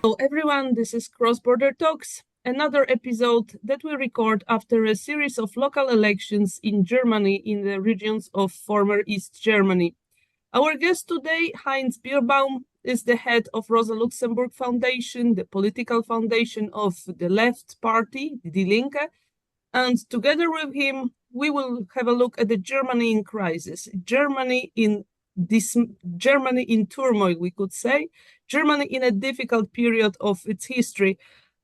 Hello everyone, this is Cross Border Talks, another episode that we record after a series of local elections in Germany in the regions of former East Germany. Our guest today, Heinz Bierbaum, is the head of Rosa Luxemburg Foundation, the political foundation of the left party, Die Linke, and together with him, we will have a look at the Germany in crisis, Germany in turmoil, we could say, Germany in a difficult period of its history.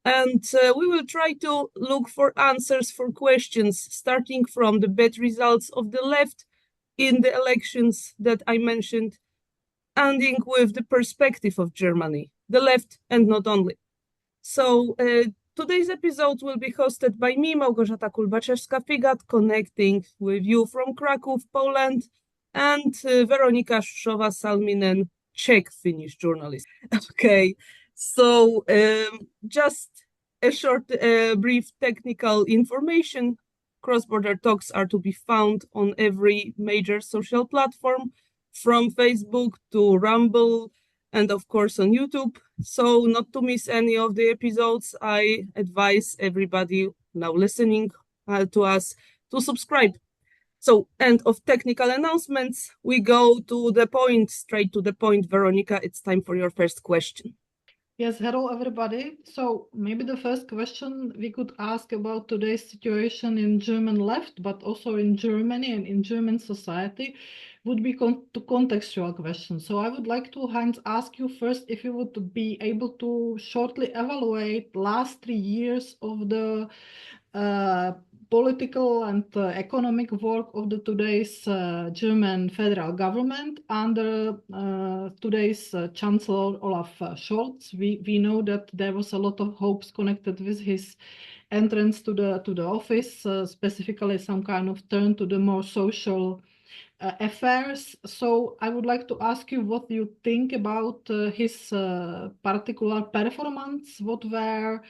And we will try to look for answers for questions, starting from the bad results of the left in the elections that I mentioned, ending with the perspective of Germany, the left and not only. So today's episode will be hosted by me, Małgorzata Kulbaczewska-Figat, connecting with you from Kraków, Poland, and Veronika Susova-Salminen, Czech Finnish journalist. Okay, so just a short, brief technical information. Cross-border talks are to be found on every major social platform, from Facebook to Rumble, and of course on YouTube. So not to miss any of the episodes, I advise everybody now listening to us to subscribe. So, end of technical announcements. We go to the point, straight to the point. Veronika, it's time for your first question. Yes, hello everybody. So maybe the first question we could ask about today's situation in German left, but also in Germany and in German society, would be contextual question. So I would like to, Heinz, ask you first if you would be able to shortly evaluate last 3 years of the political and economic work of the today's German federal government under today's Chancellor Olaf Scholz'z. We know that there was a lot of hopes connected with his entrance to the office, specifically some kind of turn to the more social affairs. So I would like to ask you what you think about his particular performance. What were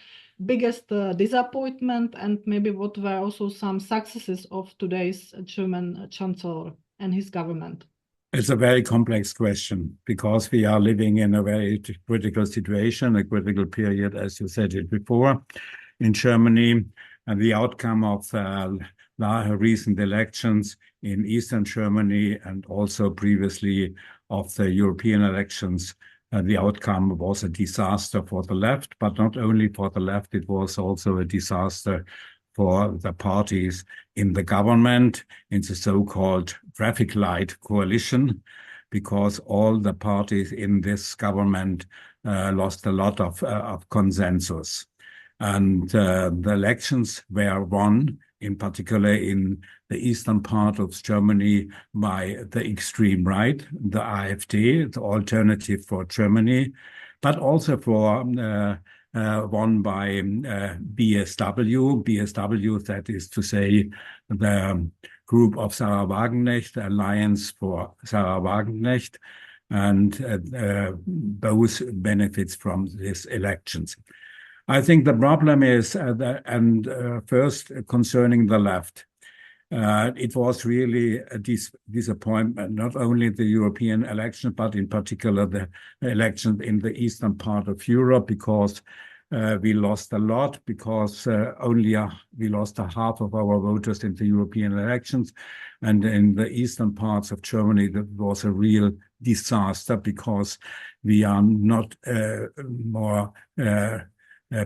biggest disappointment, and maybe what were also some successes of today's German Chancellor and his government? It's a very complex question because we are living in a very critical situation, a critical period, as you said it before, in Germany, and the outcome of recent elections in Eastern Germany and also previously of the European elections. The outcome was a disaster for the left, but not only for the left, it was also a disaster for the parties in the government, in the so-called traffic light coalition, because all the parties in this government lost a lot of consensus. And the elections were won, in particular in the eastern part of Germany, by the extreme right, the AfD, the Alternative for Germany, but also for won by BSW. BSW, that is to say, the group of Sahra Wagenknecht, Alliance for Sahra Wagenknecht, and both benefits from these elections. I think the problem is, first concerning the left, it was really a disappointment, not only the European election, but in particular the election in the eastern part of Europe, because we lost a lot, because we lost a half of our voters in the European elections. And in the eastern parts of Germany, that was a real disaster, because we are not more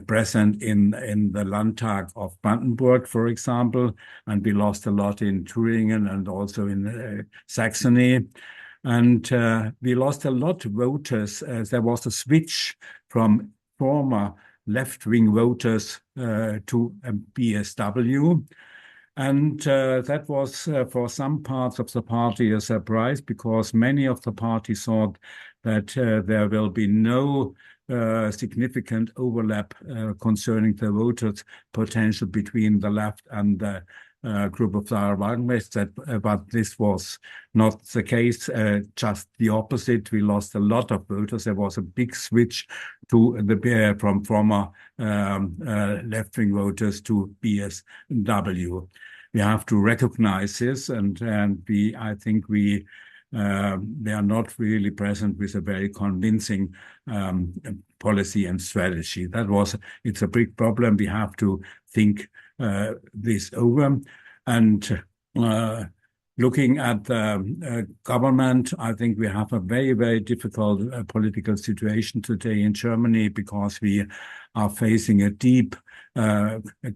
present in the Landtag of Brandenburg, for example, and we lost a lot in Thuringia and also in Saxony. And we lost a lot of voters. There was a switch from former left-wing voters to BSW. And that was for some parts of the party a surprise, because many of the party thought that there will be no significant overlap concerning the voters' potential between the left and the group of Sahra Wagenknecht, but this was not the case, just the opposite. We lost a lot of voters. There was a big switch to from former left-wing voters to BSW. We have to recognize this, and I think they are not really present with a very convincing policy and strategy. It's a big problem. We have to think this over. And looking at the government, I think we have a very, very difficult political situation today in Germany because we are facing a deep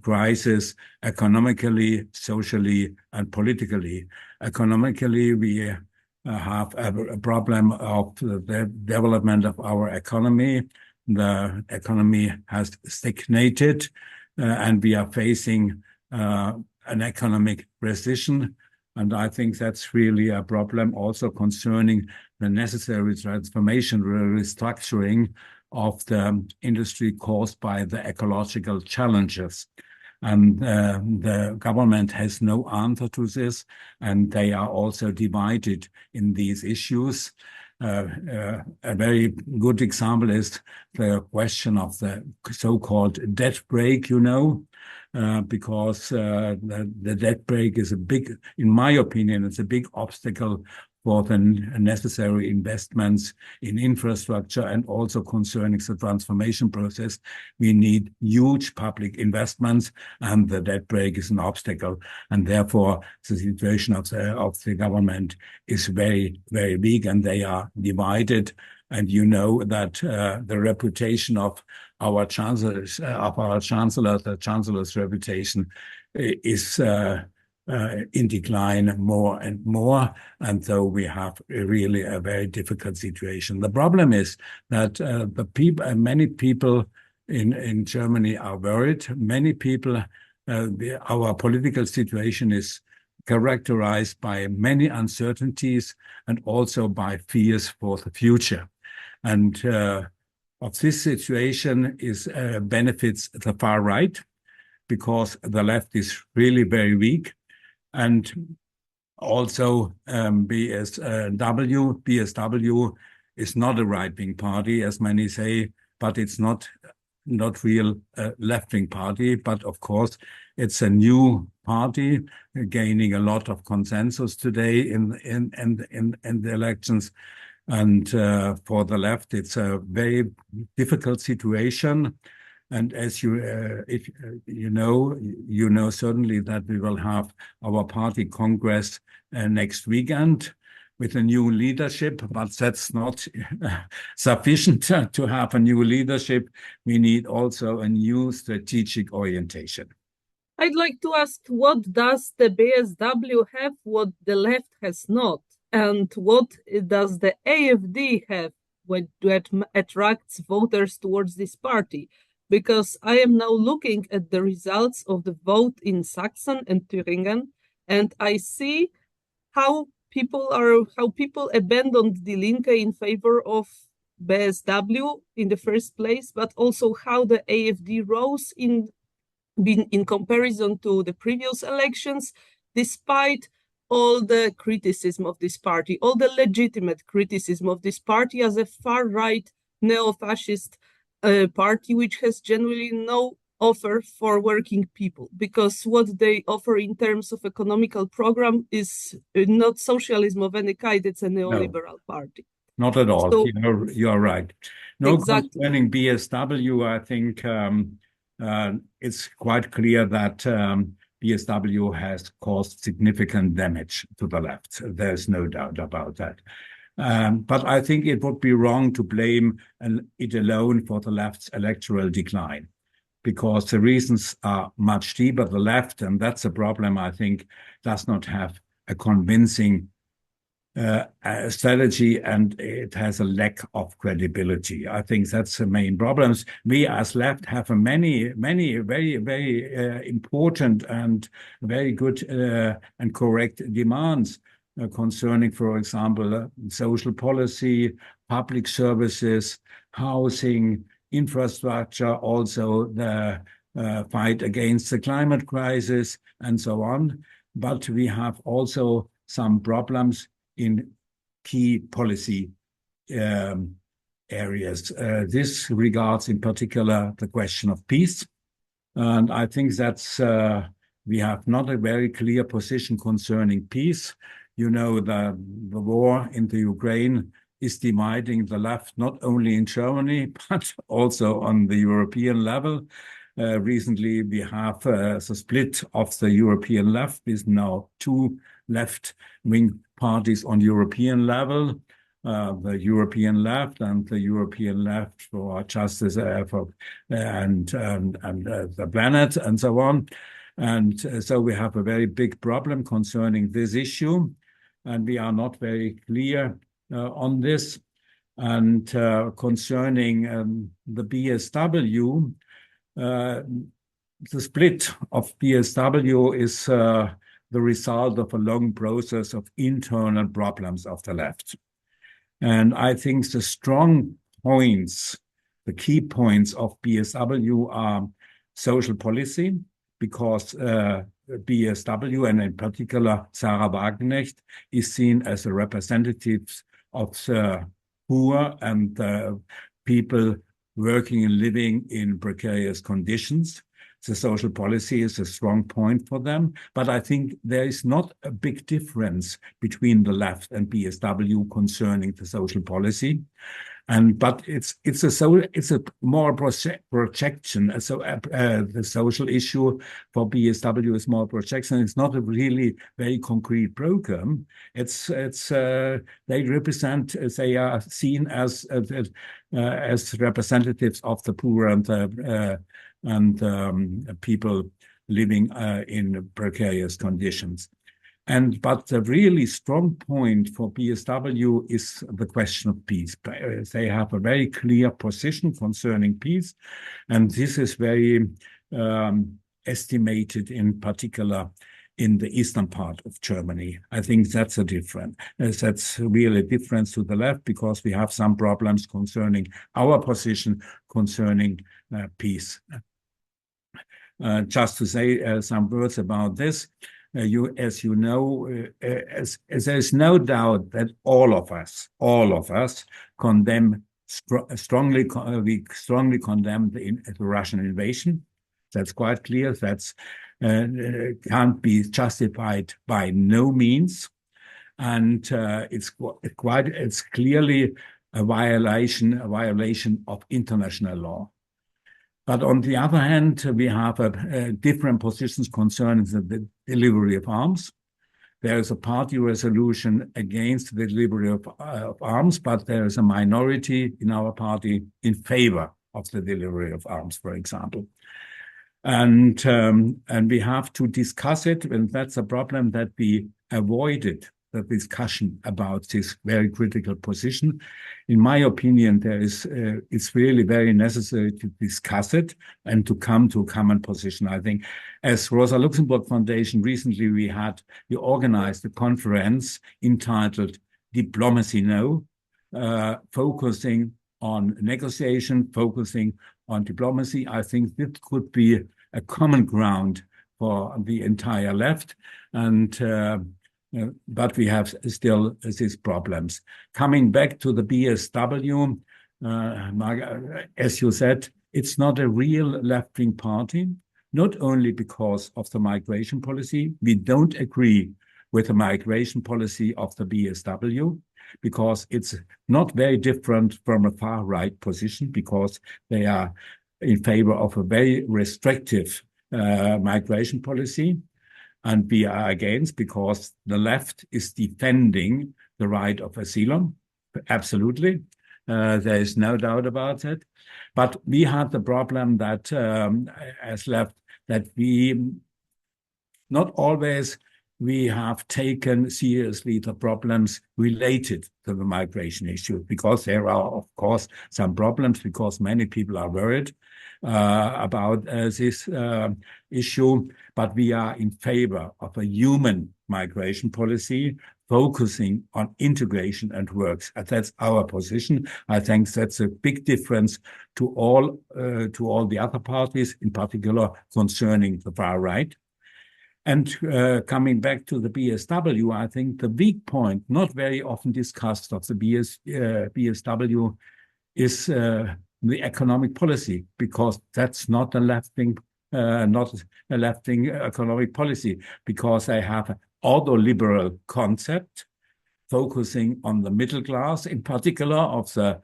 crisis economically, socially, and politically. Economically, we have a problem of the development of our economy. The economy has stagnated, and we are facing an economic recession. And I think that's really a problem also concerning the necessary transformation, restructuring of the industry caused by the ecological challenges. And the government has no answer to this, and they are also divided in these issues. A very good example is the question of the so-called debt brake, because the debt brake is in my opinion, it's a big obstacle for the necessary investments in infrastructure and also concerning the transformation process. We need huge public investments, and the debt brake is an obstacle. And therefore, the situation of the government is very, very weak, and they are divided. And you know that the reputation of our chancellors, the chancellor's reputation is in decline more and more, and so we have really a very difficult situation. The problem is that many people in Germany are worried. Many people, our political situation is characterized by many uncertainties and also by fears for the future. And of this situation benefits the far right, because the left is really very weak. And also BSW is not a right-wing party, as many say, but it's not real left-wing party. But of course, it's a new party gaining a lot of consensus today in the elections. And for the left, it's a very difficult situation. And as you know certainly that we will have our party congress next weekend with a new leadership, but that's not sufficient to have a new leadership. We need also a new strategic orientation. I'd like to ask, what does the BSW have what the left has not? And what does the AfD have that attracts voters towards this party? Because I am now looking at the results of the vote in Saxony and Thuringia, and I see how people abandoned Die Linke in favor of BSW in the first place, but also how the AfD rose in comparison to the previous elections, despite all the criticism of this party, all the legitimate criticism of this party as a far-right neo-fascist party which has generally no offer for working people, because what they offer in terms of economical program is not socialism of any kind, it's a neoliberal party. Not at all. So, you are right. No, exactly. Concerning BSW, I think it's quite clear that BSW has caused significant damage to the left. There's no doubt about that. But I think it would be wrong to blame it alone for the left's electoral decline, because the reasons are much deeper. The left, and that's a problem, I think, does not have a convincing strategy, and it has a lack of credibility. I think that's the main problems. We as left have many very, very important and very good and correct demands concerning, for example, social policy, public services, housing, infrastructure, also the fight against the climate crisis, and so on. But we have also some problems in key policy areas. This regards in particular the question of peace. And I think that's, we have not a very clear position concerning peace. You know, the war in the Ukraine is dividing the left not only in Germany, but also on the European level. Recently, we have the split of the European left with now two left-wing parties on European level, the European left and the European left for justice and the planet and so on. And so we have a very big problem concerning this issue, and we are not very clear on this. And concerning the BSW, the split of BSW is the result of a long process of internal problems of the left. And I think the strong points, the key points of BSW are social policy, because BSW, and in particular Sahra Wagenknecht, is seen as a representative of the poor and people working and living in precarious conditions. The social policy is a strong point for them, but I think there is not a big difference between the left and BSW concerning the social policy. But it's a more projection. So the social issue for BSW is more projection. It's not a really very concrete program. They represent, they are seen as representatives of the poor and people living in precarious conditions. But the really strong point for BSW is the question of peace. They have a very clear position concerning peace, and this is very estimated in particular in the eastern part of Germany. I think that's a difference. That's really a difference to the left, because we have some problems concerning our position concerning peace. Just to say some words about this, as you know, as there's no doubt that all of us condemn strongly condemn the Russian invasion. That's quite clear. That's can't be justified by no means, and it's clearly a violation of international law. But on the other hand, we have different positions concerning the delivery of arms. There is a party resolution against the delivery of arms, but there is a minority in our party in favor of the delivery of arms, for example. And we have to discuss it, and that's a problem that we avoided the discussion about this very critical position. In my opinion, it's really very necessary to discuss it and to come to a common position. I think as Rosa Luxemburg Foundation, recently we organized a conference entitled Diplomacy No, focusing on negotiation, focusing on diplomacy. I think this could be a common ground for the entire left, but we have still these problems. Coming back to the BSW, as you said, it's not a real left-wing party, not only because of the migration policy. We don't agree with the migration policy of the BSW, because it's not very different from a far-right position, because they are in favor of a very restrictive migration policy. And we are against, because the left is defending the right of asylum. Absolutely. There is no doubt about it. But we had the problem that as left, that we not always we have taken seriously the problems related to the migration issue, because there are, of course, some problems, because many people are worried about this issue, but we are in favor of a human migration policy focusing on integration and works. And that's our position. I think that's a big difference to all the other parties, in particular concerning the far right. And coming back to the BSW, I think the weak point, not very often discussed of the BSW, is the economic policy, because that's not a left-wing economic policy, because they have an ordoliberal concept, focusing on the middle class, in particular of the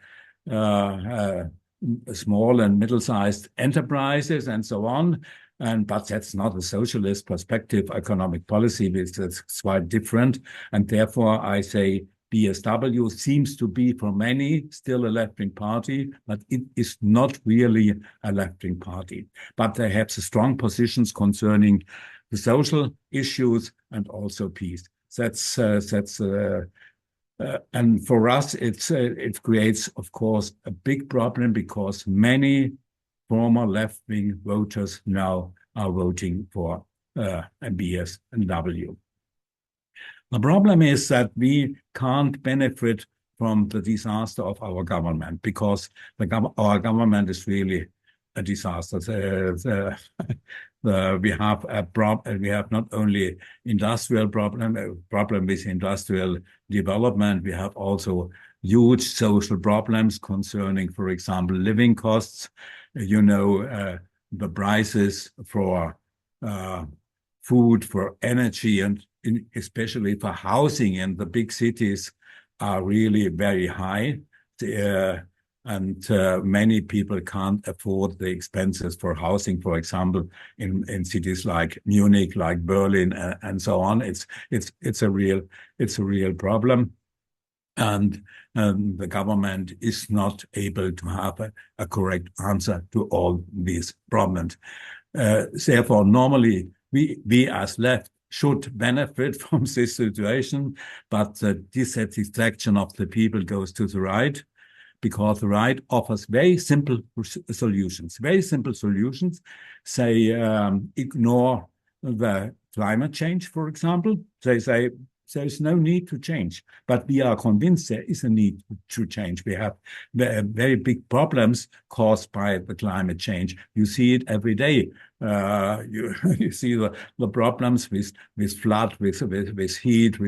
small and middle-sized enterprises and so on. But that's not a socialist perspective economic policy. It's quite different. And therefore, I say BSW seems to be for many still a left-wing party, but it is not really a left-wing party. But they have the strong positions concerning the social issues and also peace. And for us, it creates, of course, a big problem because many former left-wing voters now are voting for BSW. The problem is that we can't benefit from the disaster of our government because our government is really a disaster. We have not only industrial problem with industrial development, we have also huge social problems concerning, for example, living costs. The prices for food, for energy, and especially for housing in the big cities are really very high. And many people can't afford the expenses for housing, for example, in cities like Munich, like Berlin, and so on. It's a real problem. And the government is not able to have a correct answer to all these problems. Therefore, normally, we as left should benefit from this situation, but the dissatisfaction of the people goes to the right, because the right offers very simple solutions. They ignore the climate change, for example. They say there's no need to change, but we are convinced there is a need to change. We have very big problems caused by the climate change. You see it every day. You see the problems with flood, with heat,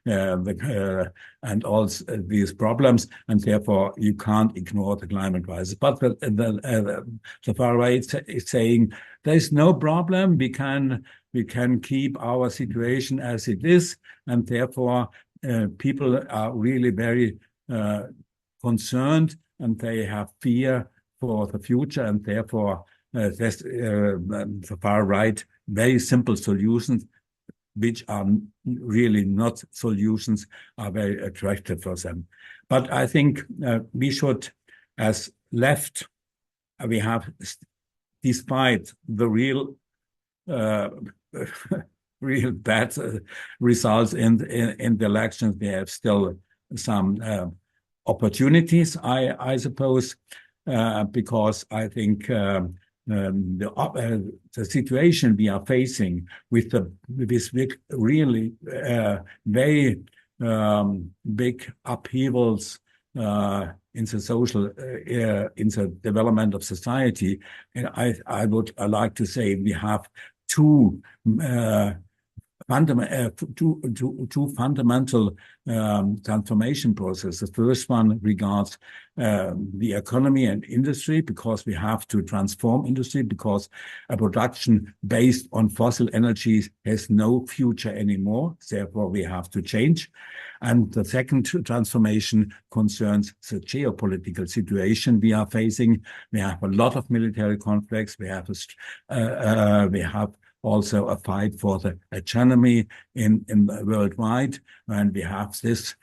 and all these problems, and therefore you can't ignore the climate crisis. But the far right is saying there's no problem. We can keep our situation as it is, and therefore people are really very concerned, and they have fear for the future, and therefore the far right very simple solutions, which are really not solutions, are very attractive for them. But I think we should, as left, we have, despite the real bad results in the elections, we have still some opportunities, I suppose, because I think the situation we are facing with this really very big upheavals in the social, in the development of society, and I would like to say we have two fundamental transformation processes. The first one regards the economy and industry, because we have to transform industry, because a production based on fossil energies has no future anymore. Therefore, we have to change. And the second transformation concerns the geopolitical situation we are facing. We have a lot of military conflicts. We have also a fight for the hegemony in worldwide, and we have this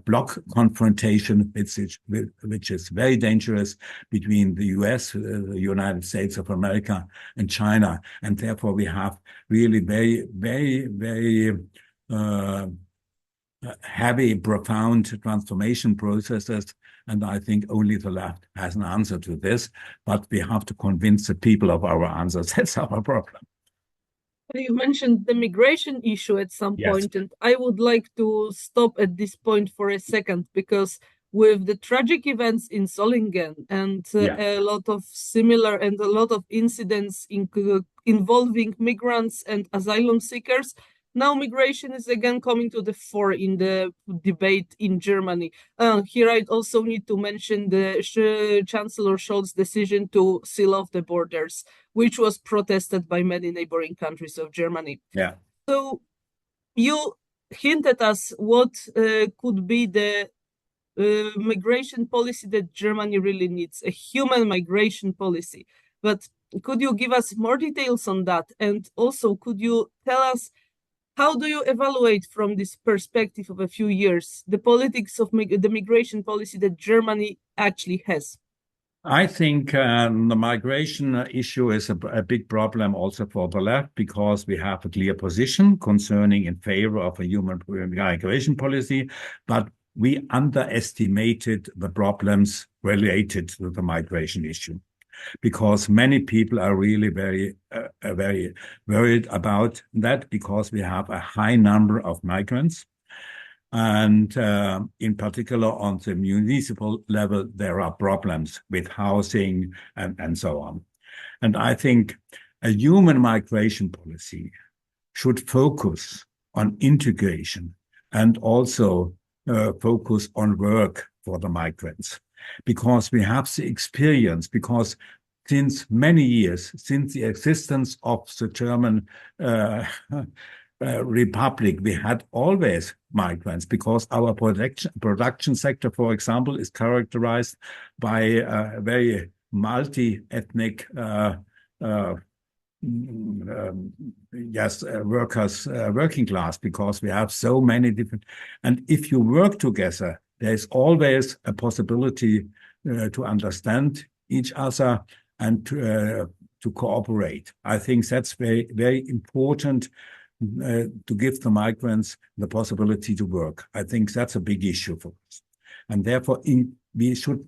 bloc confrontation, which is very dangerous, between the US, the United States of America, and China, and therefore we have really very, very, very heavy, profound transformation processes. And I think only the left has an answer to this, but we have to convince the people of our answers. That's our problem. You mentioned the migration issue at some point, and I would like to stop at this point for a second, because with the tragic events in Solingen and a lot of similar and a lot of incidents involving migrants and asylum seekers, now migration is again coming to the fore in the debate in Germany. Here I also need to mention the Chancellor Scholz's decision to seal off the borders, which was protested by many neighboring countries of Germany. Yeah. So you hint at us what could be the migration policy that Germany really needs, a human migration policy. But could you give us more details on that? And also, could you tell us, how do you evaluate from this perspective of a few years the politics of the migration policy that Germany actually has? I think the migration issue is a big problem also for the left, because we have a clear position concerning in favor of a human migration policy, but we underestimated the problems related to the migration issue, because many people are really very worried about that, because we have a high number of migrants. And in particular, on the municipal level, there are problems with housing and so on. And I think a human migration policy should focus on integration and also focus on work for the migrants, because we have the experience, because since many years, since the existence of the German Republic, we had always migrants, because our production sector, for example, is characterized by a very multi-ethnic workers, working class, because we have so many different. And if you work together, there's always a possibility to understand each other and to cooperate. I think that's very, very important. To give the migrants the possibility to work. I think that's a big issue for us. And therefore, we should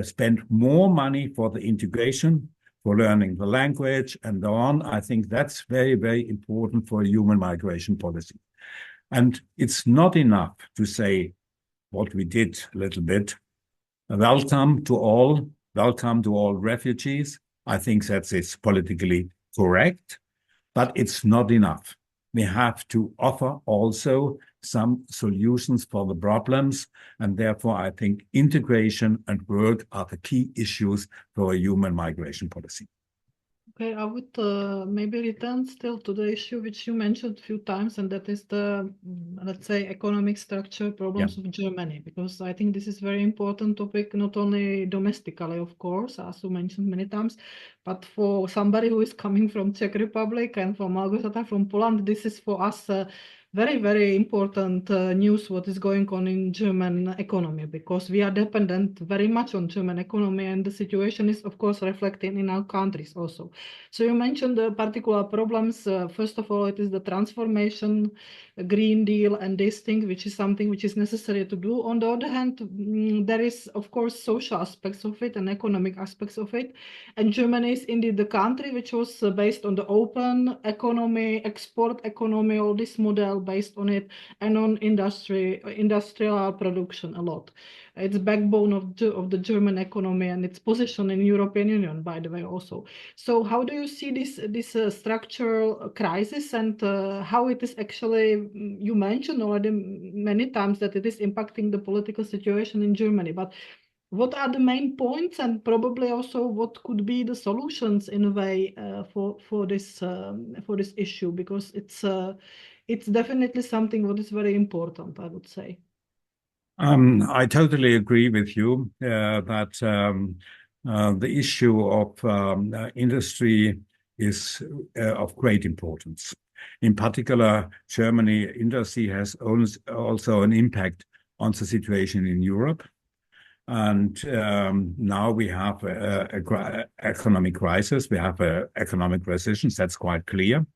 spend more money for the integration, for learning the language and so on. I think that's very, very important for a human migration policy. And it's not enough to say what we did a little bit. Welcome to all refugees. I think that is politically correct, but it's not enough. We have to offer also some solutions for the problems. And therefore, I think integration and work are the key issues for a human migration policy. Okay, I would maybe return still to the issue which you mentioned a few times, and that is the, let's say, economic structure problems of Germany, because I think this is very important topic, not only domestically, of course, as you mentioned many times, but for somebody who is coming from Czech Republic and from Małgorzata from Poland, this is for us very, very important news what is going on in German economy, because we are dependent very much on German economy, and the situation is, of course, reflecting in our countries also. So you mentioned the particular problems. First of all, it is the transformation, Green Deal, and these things, which is something which is necessary to do. On the other hand, there is, of course, social aspects of it and economic aspects of it. And Germany is indeed the country which was based on the open economy, export economy, all this model based on it, and on industrial production a lot. It's backbone of the German economy and its position in European Union, by the way, also. So how do you see this structural crisis, and how it is actually, you mentioned already many times that it is impacting the political situation in Germany, but what are the main points, and probably also what could be the solutions in a way for this issue, because it's definitely something what is very important, I would say. I totally agree with you that the issue of industry is of great importance. In particular, Germany industry has also an impact on the situation in Europe. And now we have an economic crisis, we have an economic recession, that's quite clear.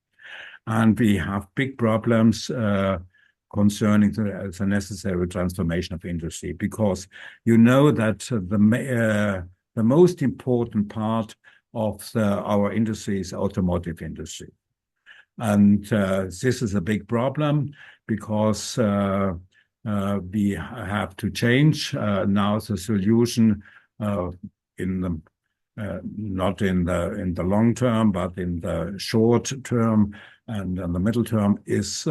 And we have big problems concerning the necessary transformation of industry, because you know that the most important part of our industry is automotive industry. And this is a big problem, because we have to change now the solution not in the long term, but in the short term and in the middle term is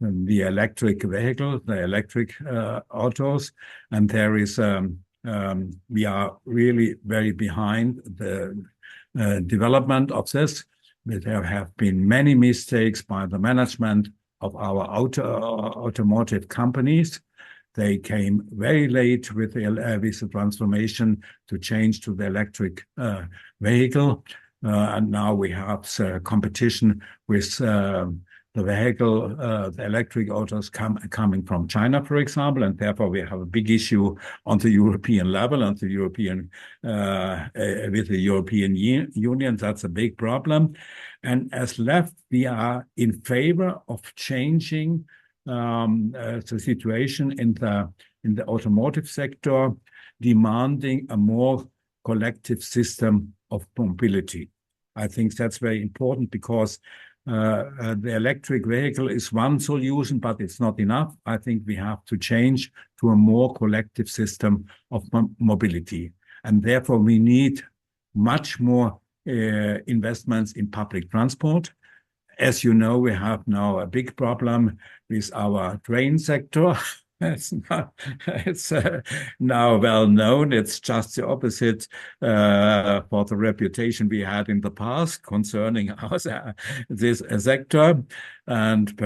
the electric vehicle, the electric autos. And there is we are really very behind the development of this. There have been many mistakes by the management of our automotive companies. They came very late with the transformation to change to the electric vehicle. And now we have competition with the vehicle, the electric autos coming from China, for example, and therefore we have a big issue on the European level, on the European with the European Union. That's a big problem. And as left, we are in favor of changing the situation in the automotive sector, demanding a more collective system of mobility. I think that's very important because the electric vehicle is one solution, but it's not enough. I think we have to change to a more collective system of mobility. And therefore, we need much more investments in public transport. As you know, we have now a big problem with our train sector. It's now well known. It's just the opposite for the reputation we had in the past concerning this sector. And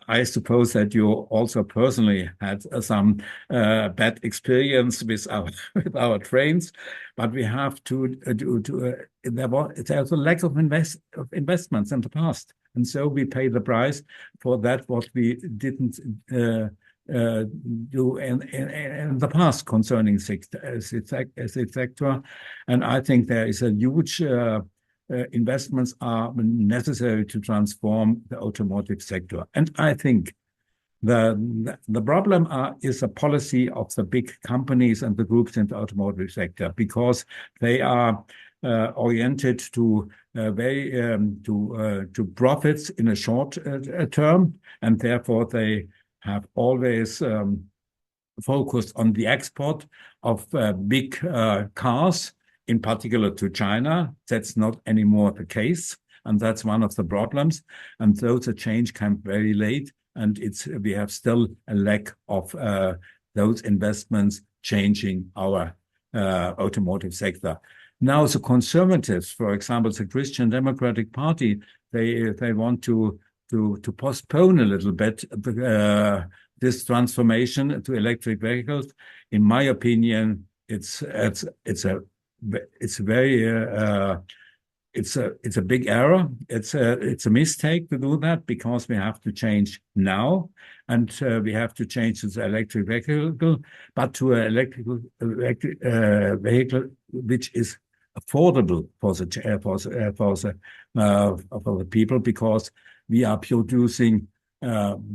I suppose that you also personally had some bad experience with our trains. But we have to there's a lack of investments in the past, and so we pay the price for that what we didn't do in the past concerning the sector. And I think there is a huge investments are necessary to transform the automotive sector. And I think the problem is a policy of the big companies and the groups in the automotive sector, because they are oriented to profits in a short term, and therefore they have always focused on the export of big cars, in particular to China. That's not anymore the case, and that's one of the problems. And so the change came very late, and we have still a lack of those investments changing our automotive sector. Now, the conservatives, for example, the Christian Democratic Party, they want to postpone a little bit this transformation to electric vehicles. In my opinion, it's a big error. It's a mistake to do that, because we have to change now, and we have to change to the electric vehicle, but to an electric vehicle which is affordable for the people, because we are producing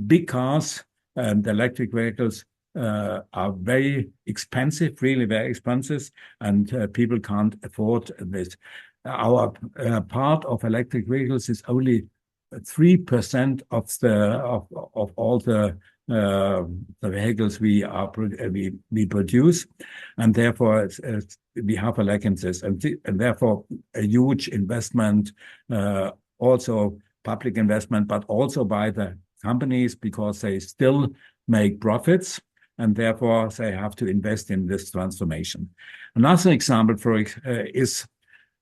big cars, and electric vehicles are very expensive, really very expensive, and people can't afford this. Our part of electric vehicles is only 3% of all the vehicles we produce, and therefore we have a lack in this, and therefore a huge investment, also public investment, but also by the companies, because they still make profits, and therefore they have to invest in this transformation. Another example is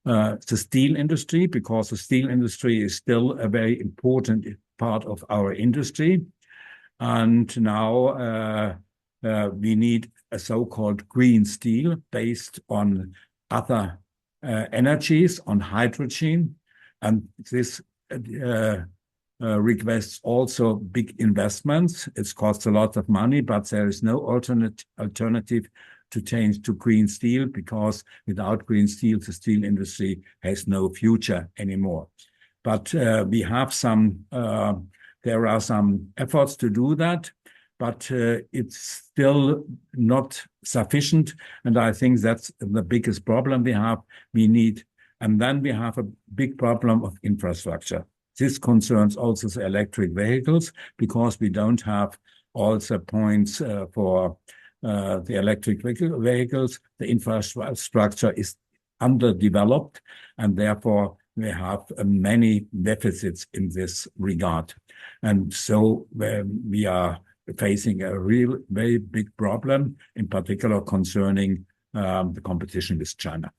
the steel industry, because the steel industry is still a very important part of our industry. And now we need a so-called green steel based on other energies, on hydrogen. And this requests also big investments. It costs a lot of money, but there is no alternative to change to green steel, because without green steel, the steel industry has no future anymore. But we have there are some efforts to do that, but it's still not sufficient. And I think that's the biggest problem we have. And then we have a big problem of infrastructure. This concerns also the electric vehicles, because we don't have all the points for the electric vehicles. The infrastructure is underdeveloped, and therefore we have many deficits in this regard. And so we are facing a real very big problem, in particular concerning the competition with China.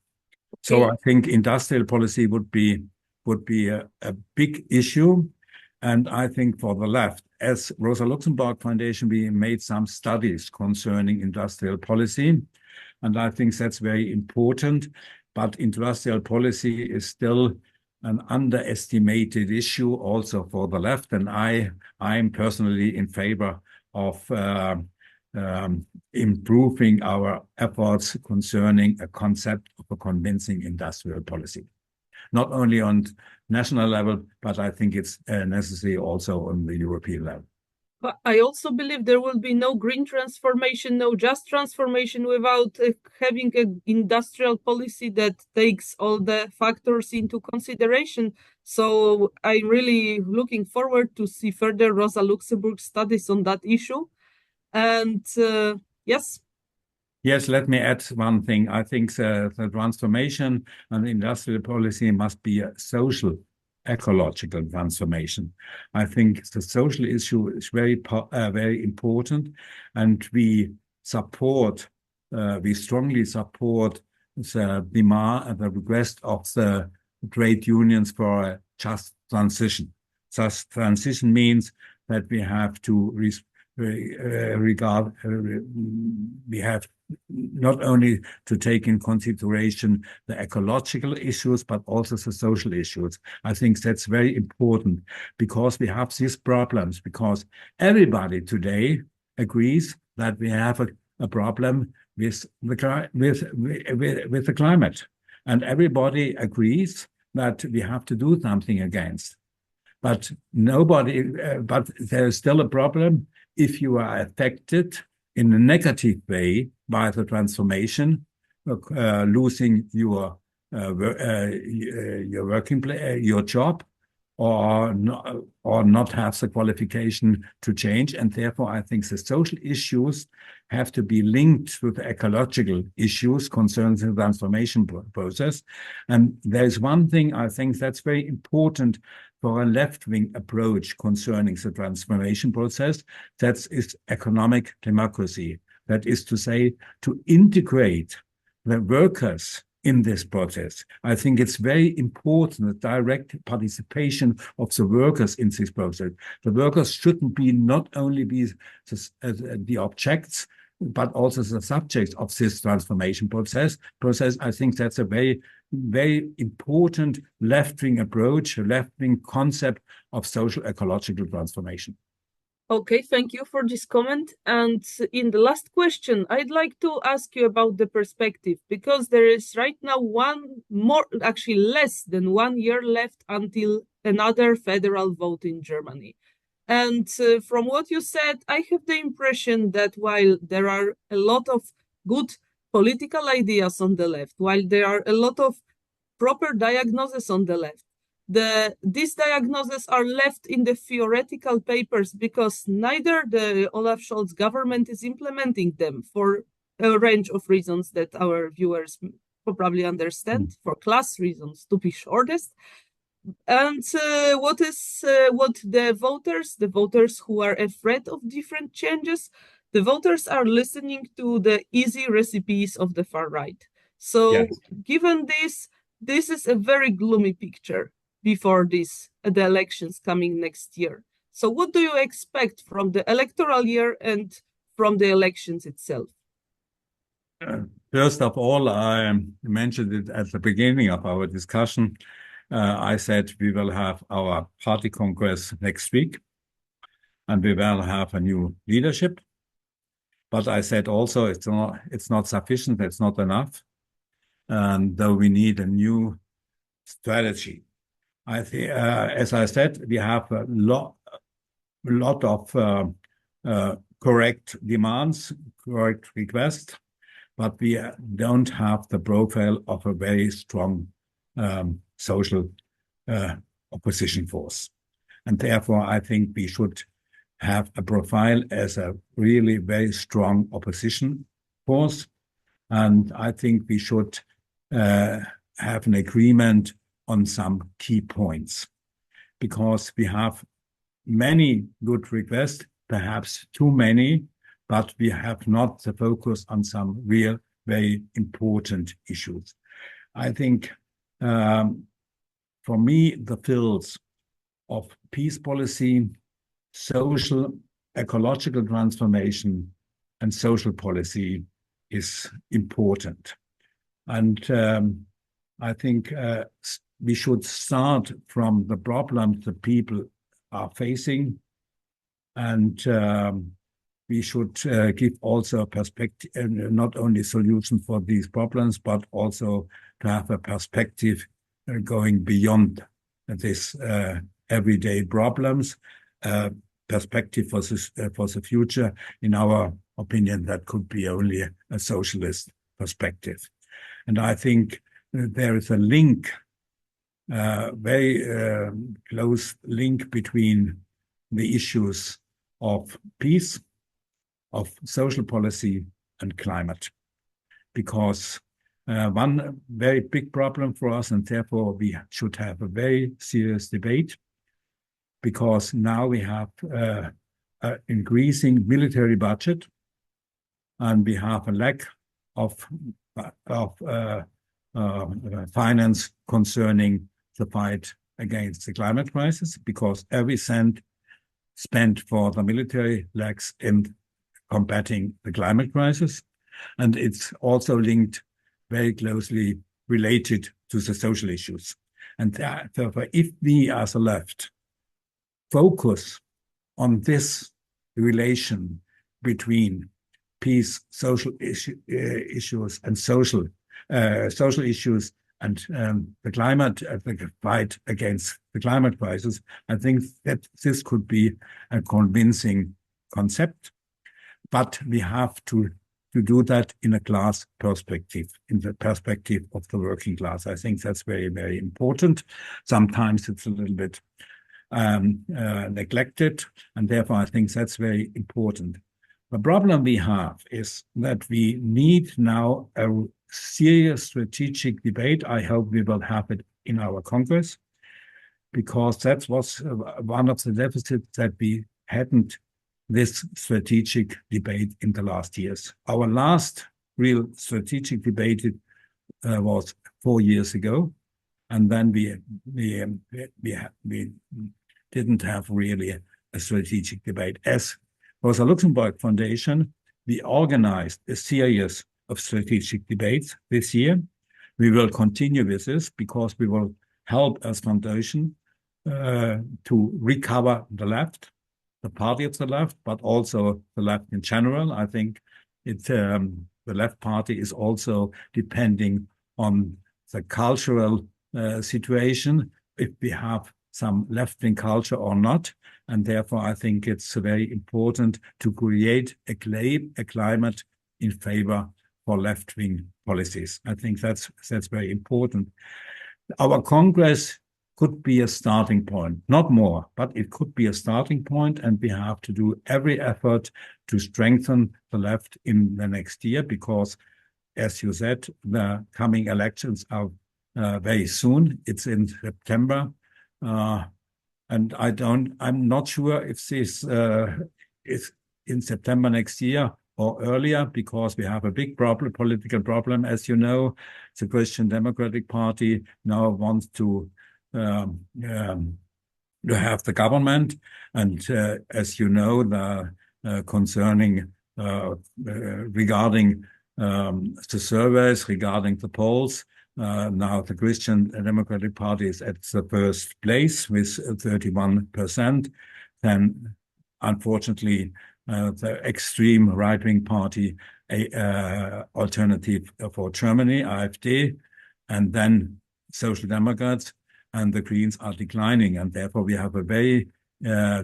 So I think industrial policy would be a big issue. And I think for the left, as Rosa Luxemburg Foundation, we made some studies concerning industrial policy. And I think that's very important. But industrial policy is still an underestimated issue also for the left. And I'm personally in favor of improving our efforts concerning a concept of a convincing industrial policy. Not only on national level, but I think it's necessary also on the European level. But I also believe there will be no green transformation, no just transformation without having an industrial policy that takes all the factors into consideration. So I'm really looking forward to see further Rosa Luxemburg studies on that issue. And yes. Yes, let me add one thing. I think the transformation and industrial policy must be a social, ecological transformation. I think the social issue is very important, and we strongly support the demand and the request of the trade unions for a just transition. Just transition means that we have to we have not only to take in consideration the ecological issues, but also the social issues. I think that's very important because we have these problems, because everybody today agrees that we have a problem with the climate. And everybody agrees that we have to do something against. But but there is still a problem if you are affected in a negative way by the transformation, losing your working place, your job, or not have the qualification to change. And therefore, I think the social issues have to be linked with the ecological issues concerning the transformation process. And there's one thing I think that's very important for a left-wing approach concerning the transformation process. That is economic democracy. That is to say, to integrate the workers in this process. I think it's very important, the direct participation of the workers in this process. The workers shouldn't be not only be the objects, but also the subjects of this transformation process. I think that's a very, very important left-wing approach, a left-wing concept of social ecological transformation. Okay, thank you for this comment. And in the last question, I'd like to ask you about the perspective, because there is right now less than 1 year left until another federal vote in Germany. And from what you said, I have the impression that while there are a lot of good political ideas on the left, while there are a lot of proper diagnoses on the left, these diagnoses are left in the theoretical papers because neither the Olaf Scholz government is implementing them for a range of reasons that our viewers probably understand, for class reasons to be shortest. And what the voters who are afraid of different changes, the voters are listening to the easy recipes of the far right. So yes. Given this is a very gloomy picture before the elections coming next year. So what do you expect from the electoral year and from the elections itself? First of all, I mentioned it at the beginning of our discussion. I said we will have our party congress next week, and we will have a new leadership. But I said also it's not sufficient, it's not enough, and though we need a new strategy. I think, as I said, we have a lot of correct demands, correct requests, but we don't have the profile of a very strong social opposition force. And therefore, I think we should have a profile as a really very strong opposition force. And I think we should have an agreement on some key points, because we have many good requests, perhaps too many, but we have not the focus on some real, very important issues. I think for me, the fields of peace policy, social, ecological transformation, and social policy is important. And I think we should start from the problems the people are facing, and we should give also a perspective, not only solution for these problems, but also to have a perspective going beyond this everyday problems, perspective for the future. In our opinion, that could be only a socialist perspective. And I think there is a link, very close link between the issues of peace, of social policy, and climate. Because one very big problem for us, and therefore we should have a very serious debate, because now we have an increasing military budget, and we have a lack of finance concerning the fight against the climate crisis, because every cent spent for the military lacks in combating the climate crisis. And it's also linked very closely related to the social issues. And therefore, if we as a left focus on this relation between peace, social issues, and social issues, and the climate, the fight against the climate crisis, I think that this could be a convincing concept. But we have to do that in a class perspective, in the perspective of the working class. I think that's very, very important. Sometimes it's a little bit neglected, and therefore I think that's very important. The problem we have is that we need now a serious strategic debate. I hope we will have it in our Congress, because that was one of the deficits, that we hadn't this strategic debate in the last years. Our last real strategic debate was 4 years ago, and then we didn't have really a strategic debate. As Rosa Luxemburg Foundation, we organized a series of strategic debates this year. We will continue with this, because we will help as foundation to recover the left, the party of the left, but also the left in general. I think the left party is also depending on the cultural situation, if we have some left-wing culture or not. And therefore, I think it's very important to create a climate in favor for left-wing policies. I think that's very important. Our Congress could be a starting point, not more, but it could be a starting point, and we have to do every effort to strengthen the left in the next year, because, as you said, the coming elections are very soon. It's in September, and I'm not sure if this is in September next year or earlier, because we have a big political problem. As you know, the Christian Democratic Party now wants to have the government, and as you know, the concerning regarding the surveys, regarding the polls, now the Christian Democratic Party is at the first place with 31%. Then, unfortunately, the extreme right-wing party, Alternative for Germany, AfD, and then Social Democrats and the Greens are declining. And therefore, we have a very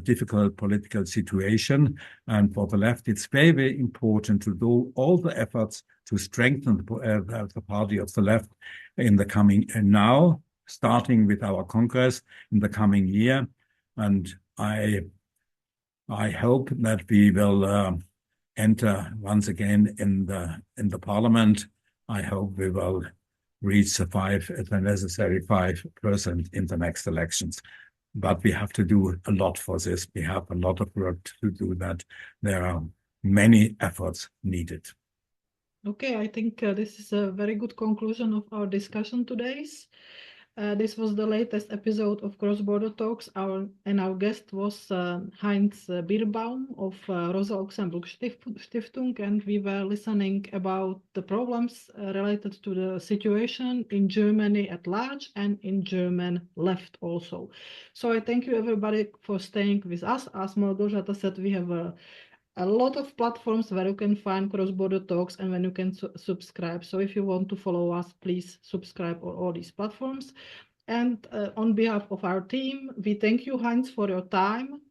difficult political situation. And for the left, it's very, very important to do all the efforts to strengthen the party of the left in the coming, now, starting with our Congress in the coming year. And I hope that we will enter once again in the parliament. I hope we will reach the necessary 5% in the next elections. But we have to do a lot for this. We have a lot of work to do that. There are many efforts needed. Okay, I think this is a very good conclusion of our discussion today. This was the latest episode of Cross Border Talks. Our guest was Heinz Bierbaum of Rosa Luxemburg Stiftung, and we were listening about the problems related to the situation in Germany at large and in German left also. So I thank you everybody for staying with us. As Małgorzata said, we have a lot of platforms where you can find cross-border talks and when you can subscribe. So if you want to follow us, please subscribe on all these platforms. And on behalf of our team, we thank you, Heinz, for your time.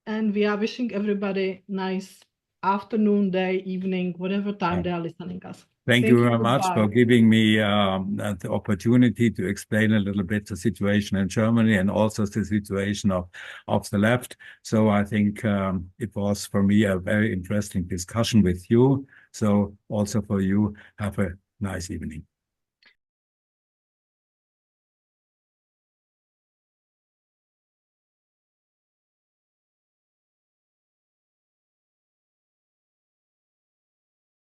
And we are wishing everybody nice afternoon, day, evening, whatever time they are listening us. Thank you very much for giving me the opportunity to explain a little bit the situation in Germany and also the situation of the left. So I think it was for me a very interesting discussion with you. So also for you, have a nice evening.